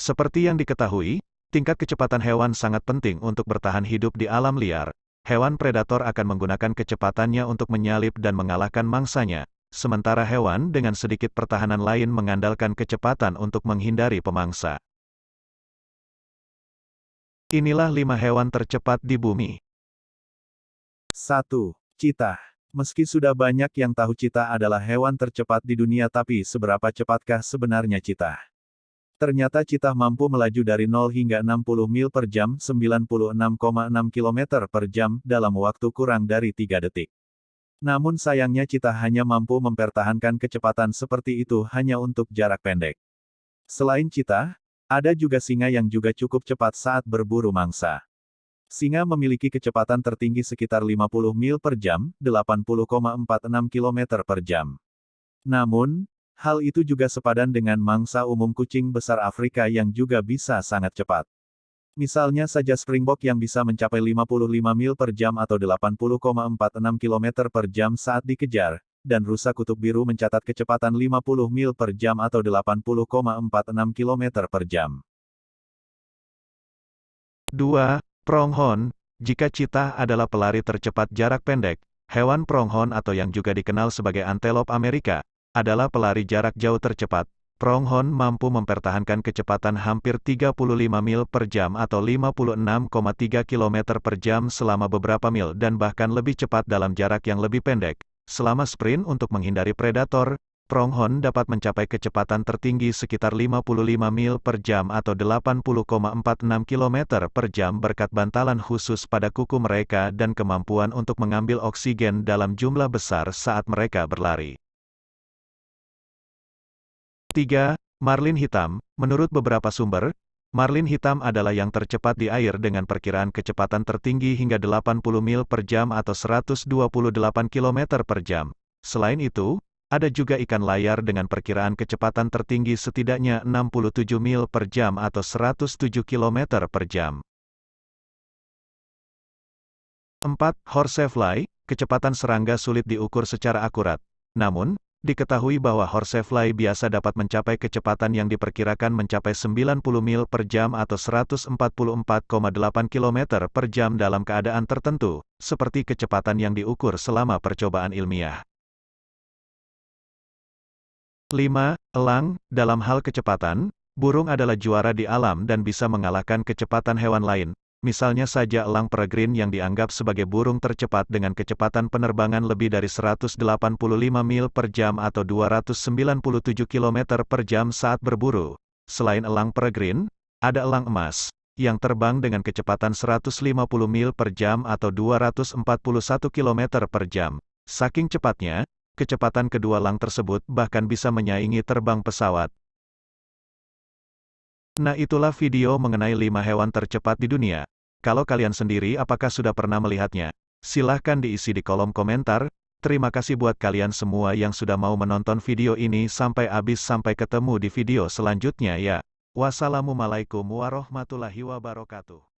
Seperti yang diketahui, tingkat kecepatan hewan sangat penting untuk bertahan hidup di alam liar. Hewan predator akan menggunakan kecepatannya untuk menyalip dan mengalahkan mangsanya, sementara hewan dengan sedikit pertahanan lain mengandalkan kecepatan untuk menghindari pemangsa. Inilah 5 hewan tercepat di bumi. 1. Cheetah. Meski sudah banyak yang tahu cheetah adalah hewan tercepat di dunia, tapi seberapa cepatkah sebenarnya cheetah? Ternyata cheetah mampu melaju dari 0 hingga 60 mil per jam 96,6 km per jam dalam waktu kurang dari 3 detik. Namun sayangnya cheetah hanya mampu mempertahankan kecepatan seperti itu hanya untuk jarak pendek. Selain cheetah, ada juga singa yang juga cukup cepat saat berburu mangsa. Singa memiliki kecepatan tertinggi sekitar 50 mil per jam, 80,46 km per jam. Namun, hal itu juga sepadan dengan mangsa umum kucing besar Afrika yang juga bisa sangat cepat. Misalnya saja springbok yang bisa mencapai 55 mil per jam atau 80,46 km per jam saat dikejar, dan rusa kutub biru mencatat kecepatan 50 mil per jam atau 80,46 km per jam. 2. Pronghorn. Jika cheetah adalah pelari tercepat jarak pendek, hewan pronghorn atau yang juga dikenal sebagai antelop Amerika, adalah pelari jarak jauh tercepat. Pronghorn mampu mempertahankan kecepatan hampir 35 mil per jam atau 56,3 km per jam selama beberapa mil dan bahkan lebih cepat dalam jarak yang lebih pendek. Selama sprint untuk menghindari predator, pronghorn dapat mencapai kecepatan tertinggi sekitar 55 mil per jam atau 80,46 km per jam berkat bantalan khusus pada kuku mereka dan kemampuan untuk mengambil oksigen dalam jumlah besar saat mereka berlari. 3. Marlin hitam. Menurut beberapa sumber, marlin hitam adalah yang tercepat di air dengan perkiraan kecepatan tertinggi hingga 80 mil per jam atau 128 km per jam. Selain itu, ada juga ikan layar dengan perkiraan kecepatan tertinggi setidaknya 67 mil per jam atau 107 km per jam. 4. Horsefly. Kecepatan serangga sulit diukur secara akurat. Namun, diketahui bahwa horsefly biasa dapat mencapai kecepatan yang diperkirakan mencapai 90 mil per jam atau 144,8 km per jam dalam keadaan tertentu, seperti kecepatan yang diukur selama percobaan ilmiah. 5. Elang. Dalam hal kecepatan, burung adalah juara di alam dan bisa mengalahkan kecepatan hewan lain. Misalnya saja elang peregrine yang dianggap sebagai burung tercepat dengan kecepatan penerbangan lebih dari 185 mil per jam atau 297 km per jam saat berburu. Selain elang peregrine, ada elang emas, yang terbang dengan kecepatan 150 mil per jam atau 241 km per jam. Saking cepatnya, kecepatan kedua elang tersebut bahkan bisa menyaingi terbang pesawat. Nah, itulah video mengenai 5 hewan tercepat di dunia. Kalau kalian sendiri apakah sudah pernah melihatnya? Silahkan diisi di kolom komentar. Terima kasih buat kalian semua yang sudah mau menonton video ini sampai habis. Sampai ketemu di video selanjutnya ya. Wassalamualaikum warahmatullahi wabarakatuh.